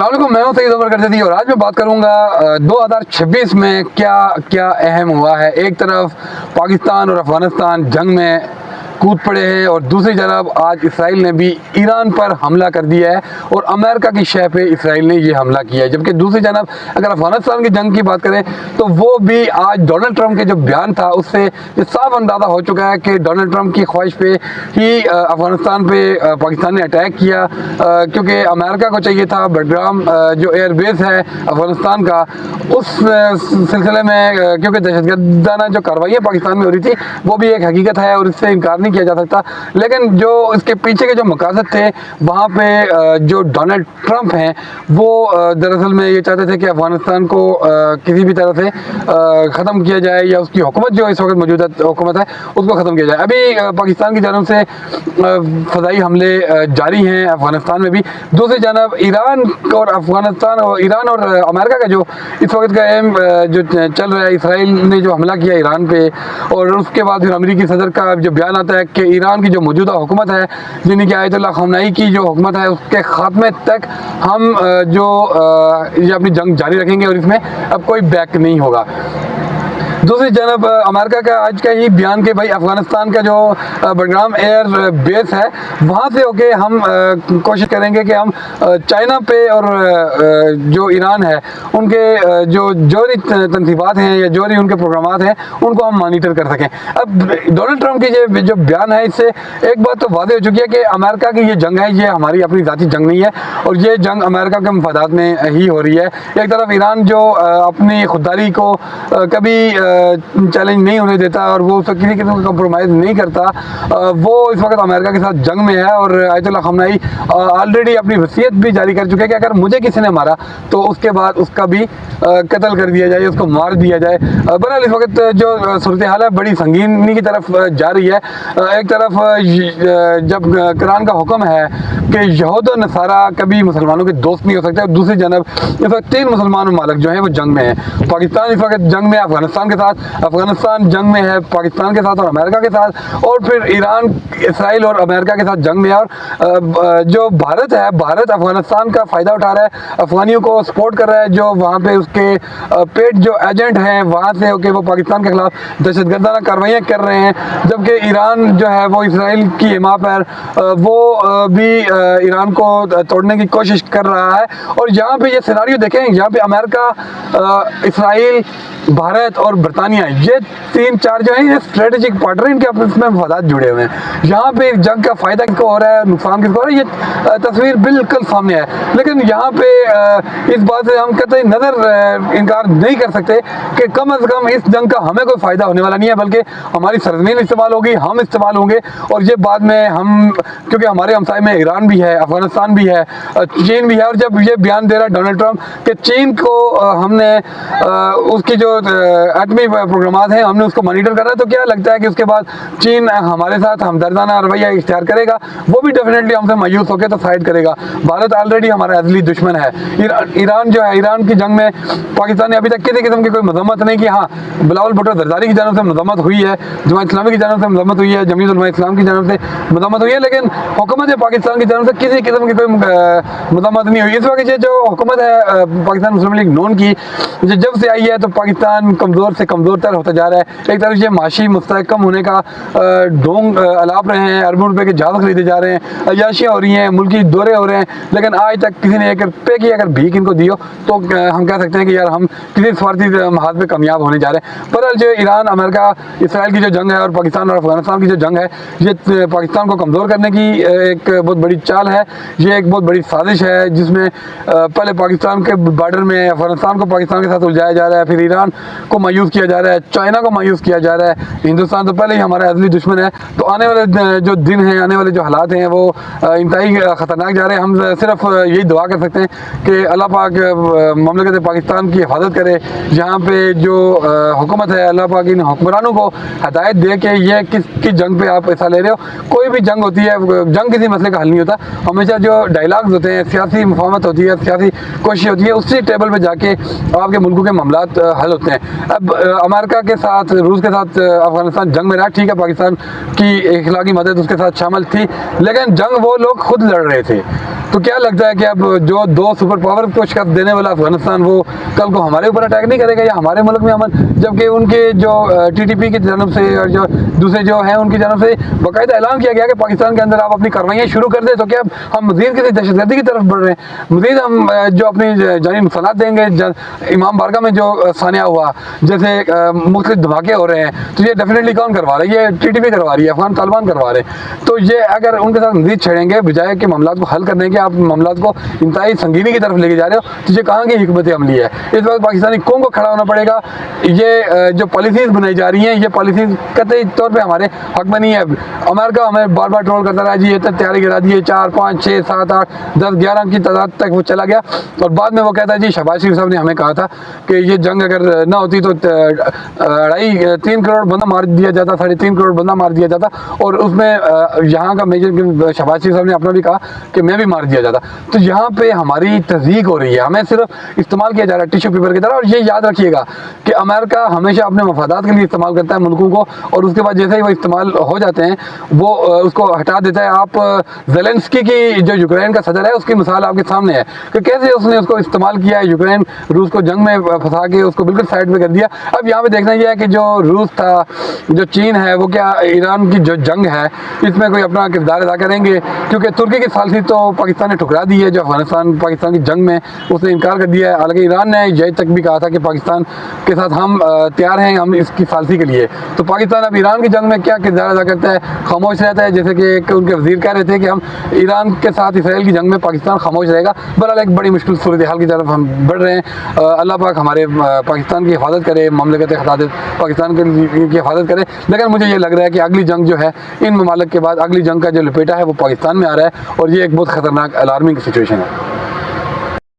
السلام علیکم، میں ہوں سید عمر کرزئی اور آج میں بات کروں گا 2026 میں کیا اہم ہوا ہے۔ ایک طرف پاکستان اور افغانستان جنگ میں کود پڑے ہیں اور دوسری طرف آج اسرائیل نے بھی ایران پر حملہ کر دیا ہے اور امریکہ کی شہ پہ اسرائیل نے یہ حملہ کیا ہے۔ جبکہ دوسری جانب اگر افغانستان کی جنگ کی بات کریں تو وہ بھی آج ڈونلڈ ٹرمپ کے جو بیان تھا اس سے یہ صاف اندازہ ہو چکا ہے کہ ڈونلڈ ٹرمپ کی خواہش پہ ہی افغانستان پہ پاکستان نے اٹیک کیا، کیونکہ امریکہ کو چاہیے تھا بڈگرام جو ایئر بیس ہے افغانستان کا، اس سلسلے میں کیونکہ دہشت گردانہ جو کاروائیاں پاکستان میں ہو رہی تھی وہ بھی ایک حقیقت ہے اور اس سے انکار نہیں کیا جا سکتا، لیکن جو اس کے پیچھے کے جو مقاصد تھے وہاں پہ جو ڈونلڈ ٹرمپ ہیں وہ دراصل میں یہ چاہتے تھے کہ افغانستان کو کسی بھی طرح سے ختم کیا جائے یا اس کی حکومت جو اس وقت موجودہ حکومت ہے اس کو ختم کیا جائے۔ ابھی پاکستان کی جانب سے فضائی حملے جاری ہیں افغانستان میں بھی۔ دوسری جانب ایران اور ایران اور امریکہ کا جو اس وقت کا اہم جو چل رہا ہے، اسرائیل نے جو حملہ کیا ایران پہ اور اس کے بعد پھر امریکی صدر کا جو بیان آتا ہے کہ ایران کی جو موجودہ حکومت ہے یعنی کہ آیت اللہ خامنائی کی جو حکومت ہے اس کے خاتمے تک ہم جو یہ اپنی جنگ جاری رکھیں گے اور اس میں اب کوئی بیک نہیں ہوگا۔ دوسری جانب امریکہ کا آج کا ہی بیان کہ بھائی افغانستان کا جو بڈگرام ایئر بیس ہے وہاں سے ہو کے ہم کوشش کریں گے کہ ہم چائنا پہ اور جو ایران ہے ان کے جو جوہری تنصیبات ہیں یا جوہری ان کے پروگرامات ہیں ان کو ہم مانیٹر کر سکیں۔ اب ڈونلڈ ٹرمپ کی جو بیان ہے اس سے ایک بات تو واضح ہو چکی ہے کہ امریکہ کی یہ جنگ ہے یہ ہماری اپنی ذاتی جنگ نہیں ہے اور یہ جنگ امریکہ کے مفادات میں ہی ہو رہی ہے۔ ایک طرف ایران جو اپنی خودداری کو کبھی چیلنج نہیں ہونے دیتا اور وہ کسی قسم کا کمپرومائز نہیں کرتا، وہ اس وقت امریکہ کے ساتھ جنگ میں ہے اور آیت اللہ خامنائی آلریڈی اپنی وصیت بھی جاری کر چکے کہ اگر مجھے کسی نے مارا تو اس کے بعد اس کا بھی قتل کر دیا جائے، اس کو مار دیا جائے۔ بہرحال اس وقت جو صورتحال ہے بڑی سنگینی کی طرف جا رہی ہے۔ ایک طرف جب قرآن کا حکم ہے کہ یہود و نصارہ کبھی مسلمانوں کے دوست نہیں ہو سکتے، اور دوسری جانب اس وقت 3 مسلمان ممالک جو ہیں وہ جنگ میں ہیں۔ پاکستان اس وقت جنگ میں ہے افغانستان کے ساتھ، افغانستان جنگ میں ہے پاکستان کے ساتھ اور امریکہ کے ساتھ، اور پھر ایران اسرائیل اور امریکہ کے ساتھ جنگ میں ہے۔ اور جو بھارت ہے، بھارت افغانستان کا فائدہ اٹھا رہا ہے، افغانیوں کو سپورٹ کر رہا ہے، جو وہاں پہ اس کے پیٹ جو ایجنٹ ہیں وہاں سے ہو کے وہ پاکستان کے خلاف دہشت گردانہ کاروائیاں کر رہے ہیں، جبکہ ایران جو ہے وہ اسرائیل کی حما پر وہ بھی ایران کو توڑنے کی کوشش کر رہا ہے۔ اور یہاں پہ یہ سیناریو دیکھیں، یہاں پہ امریکہ، اسرائیل، بھارت اور برطانیہ یہ 3-4 جو ہیں یہ اسٹریٹجک پارٹنر، ان کے اپنے میں مفادات جڑے ہوئے ہیں۔ یہاں پہ جنگ کا فائدہ کس کو ہو رہا ہے، نقصان کس کو ہو رہا ہے، یہ تصویر بالکل سامنے ہے۔ لیکن یہاں پہ اس بات سے ہم قطعی نظر انکار نہیں کر سکتے کہ کم از کم اس جنگ کا ہمیں کوئی فائدہ ہونے والا نہیں ہے، بلکہ ہماری سرزمین استعمال ہوگی، ہم استعمال ہوں گے، اور یہ بعد میں ہم کیونکہ ہمارے ہمسائے میں ایران بھی ہے، افغانستان بھی ہے، چین بھی ہے، اور جب یہ بیان دے رہا ہے ڈونلڈ ٹرمپ کہ چین کو ہم نے اس کی جو ایٹمی پروگرامات ہیں ہم نے اس کو مانیٹر کرنا ہے، تو کیا لگتا ہے کہ اس کے بعد چین ہمارے ساتھ ہمدردانہ رویہ اختیار کرے گا؟ وہ بھی ڈیفینیٹلی ہم سے مایوس ہو کے تو سائڈ کرے گا۔ بھارت آلریڈی ہمارا ازلی دشمن ہے۔ ایران جو ہے، ایران کی جنگ میں پاکستان نے ابھی تک کسی قسم کی کوئی مذمت نہیں کی۔ ہاں، بلاول بھٹو زرداری کی جانب سے مذمت ہوئی ہے، جماعت اسلامی کی جانب سے مذمت ہوئی ہے، جمعیت علماء اسلام کی جانب سے مذمت ہوئی ہے، لیکن حکومت پاکستان کی جانب سے کسی قسم کی کوئی مذمت نہیں ہوئی۔ اس وقت یہ جو حکومت ہے پاکستان مسلم لیگ نون کی، جب سے آئی ہے تو پاکستان کمزور سے کمزور تر ہوتا جا رہا ہے۔ ایک طرف یہ معاشی مستحکم ہونے کا ڈھونگ الاپ رہے ہیں، اربوں روپے کے جہاز خریدے جا رہے ہیں، عیاشیاں ہو رہی ہیں، ملکی دورے ہو رہے ہیں، لیکن آج تک کسی نے 1 روپے کی اگر بھیک ان کو دی ہو تو ہم کہہ سکتے ہیں کہ یار ہم کسی سفارتی محاذ پہ کامیاب ہونے جا رہے ہیں۔ بہرحال جو ایران، امریکہ، اسرائیل کی جو جنگ ہے اور پاکستان اور افغانستان کی جو جنگ ہے یہ پاکستان کو کمزور کرنے کی ایک بہت بڑی چال ہے، یہ ایک بہت بڑی سازش ہے، جس میں پہلے پاکستان کے بارڈر میں افغانستان کو پاکستان کے ساتھ الجھایا جا رہا ہے، پھر ایران کو مایوس کیا جا رہا ہے، چائنا کو مایوس کیا جا رہا ہے۔ ہندوستان تو پہلے ہی ہمارا ازلی دشمن ہے، تو آنے والے جو دن ہیں، آنے والے جو حالات ہیں وہ انتہائی خطرناک جا رہے ہیں۔ ہم صرف یہی دعا کر سکتے ہیں کہ اللہ پاک مملکت پاکستان کی حفاظت کرے، یہاں پہ جو حکومت ہے اللہ پاک ان حکمرانوں کو ہدایت دے کہ یہ کس کی جنگ پہ آپ حصہ لے رہے ہو۔ کوئی بھی جنگ ہوتی ہے، جنگ کسی مسئلے کا حل نہیں ہوتا، ہمیشہ جو ڈائلاگز ہوتے ہیں، سیاسی مفاہمت ہوتی ہے، سیاسی کوشش ہوتی ہے، اسی ٹیبل پہ جا کے آپ کے ملکوں کے معاملات حل ہوتے ہیں۔ اب امریکہ کے ساتھ، روس کے ساتھ افغانستان جنگ میں رہا، ٹھیک ہے پاکستان کی اخلاقی مدد اس کے ساتھ شامل تھی، لیکن جنگ وہ لوگ خود لڑ رہے تھے۔ تو کیا لگتا ہے کہ اب جو دو سپر پاور کو شکست دینے والا افغانستان وہ کل کو ہمارے اوپر اٹیک نہیں کرے گا یا ہمارے ملک میں امن، جبکہ ان کے جو ٹی ٹی پی کی جانب سے اور جو دوسرے جو ہیں ان کی جانب سے باقاعدہ اعلان کیا گیا کہ پاکستان کے اندر آپ اپنی کارروائیاں شروع کر دیں، تو کیا ہم مزید کسی دہشت گردی کی طرف بڑھ رہے ہیں؟ مزید ہم جو اپنی جانی نقصانات دیں گے، امام بارگاہ میں جو سانحہ ہوا، جیسے مختلف دھماکے ہو رہے ہیں، تو یہ ڈیفینیٹلی کون کروا رہا ہے؟ یہ ٹی ٹی پی کروا رہی ہے، افغان طالبان کروا رہے ہیں۔ تو یہ اگر ان کے ساتھ مزید چھڑیں گے بجائے کہ معاملات کو حل کرنے کے، آپ معاملات کو انتہائی سنگینی کی طرف لے کے جا رہے ہو، تو یہ کہاں کی حکمت عملی ہے؟ اس وقت پاکستانی قوم کو کھڑا ہونا پڑے گا۔ یہ جو پالیسیز بنائی جا رہی ہیں، یہ پالیسیز قطعی طور پہ ہمارے حق میں نہیں ہے۔ امریکہ ہمیں بار بار ٹرول کرتا رہا، جی یہ تیاری گرا دیے، 4 5 6 7 8 10 11 کی تعداد تک وہ چلا گیا، اور بعد میں وہ کہتا ہے جی شہباز شریف صاحب نے ہمیں کہا تھا کہ یہ جنگ اگر نہ ہوتی تو 3 کروڑ بندہ مار دیا جاتا، 3.5 کروڑ بندہ مار دیا جاتا، اور اس میں یہاں کا میجر شہباز شریف صاحب نے اپنا بھی کہا کہ میں بھی مار دیا جاتا۔ تو یہاں پہ ہماری تضییق ہو رہی ہے، ہمیں صرف استعمال کیا جا رہا ہے ٹیشو پیپر کی طرح۔ اور یہ یاد رکھیے گا کہ امریکہ ہمیشہ اپنے مفادات کے لیے استعمال کرتا ہے ملکوں کو، اور اس کے بعد جیسے ہی وہ استعمال ہو جاتے ہیں وہ اس کو ہٹا دیتا ہے۔ آپ زیلنسکی کی جو یوکرین کا صدر ہے اس کی مثال آپ کے سامنے ہے کہ کیسے اس نے اس کو استعمال کیا ہے، یوکرین روس کو جنگ میں پھنسا کے اس کو بالکل سائڈ پہ کر دیا۔ اب یہاں پہ دیکھنا یہ ہے کہ جو روس تھا، جو چین ہے، وہ کیا ایران کی جو جنگ ہے اس میں کوئی اپنا کردار ادا کریں گے؟ کیونکہ ترکی کی ثالثی تو پاکستان نے ٹھکرا دی ہے، جو افغانستان پاکستان کی جنگ میں اس نے انکار کر دیا ہے۔ حالانکہ ایران نے یہ تک بھی کہا تھا کہ پاکستان کے ساتھ ہم تیار ہیں، ہم اس کی ثالثی کے لیے۔ تو پاکستان اب ایران کی جنگ میں کیا کردار ادا کرتا ہے؟ خاموش رہتا ہے، جیسے کہ ان کے وزیر کہہ رہے تھے کہ ہم ایران کے ساتھ اسرائیل کی جنگ میں پاکستان خاموش رہے گا۔ بہرحال ایک بڑی مشکل صورتحال کی طرف ہم بڑھ رہے ہیں۔ اللہ پاک ہمارے پاکستان کی حفاظت کرے، مملکت پاکستان کی حفاظت کرے۔ لیکن مجھے یہ لگ رہا ہے کہ اگلی جنگ جو ہے ان ممالک کے بعد، اگلی جنگ کا جو لپیٹا ہے وہ پاکستان میں آ رہا ہے، اور یہ ایک بہت خطرناک الارمنگ سچویشن ہے۔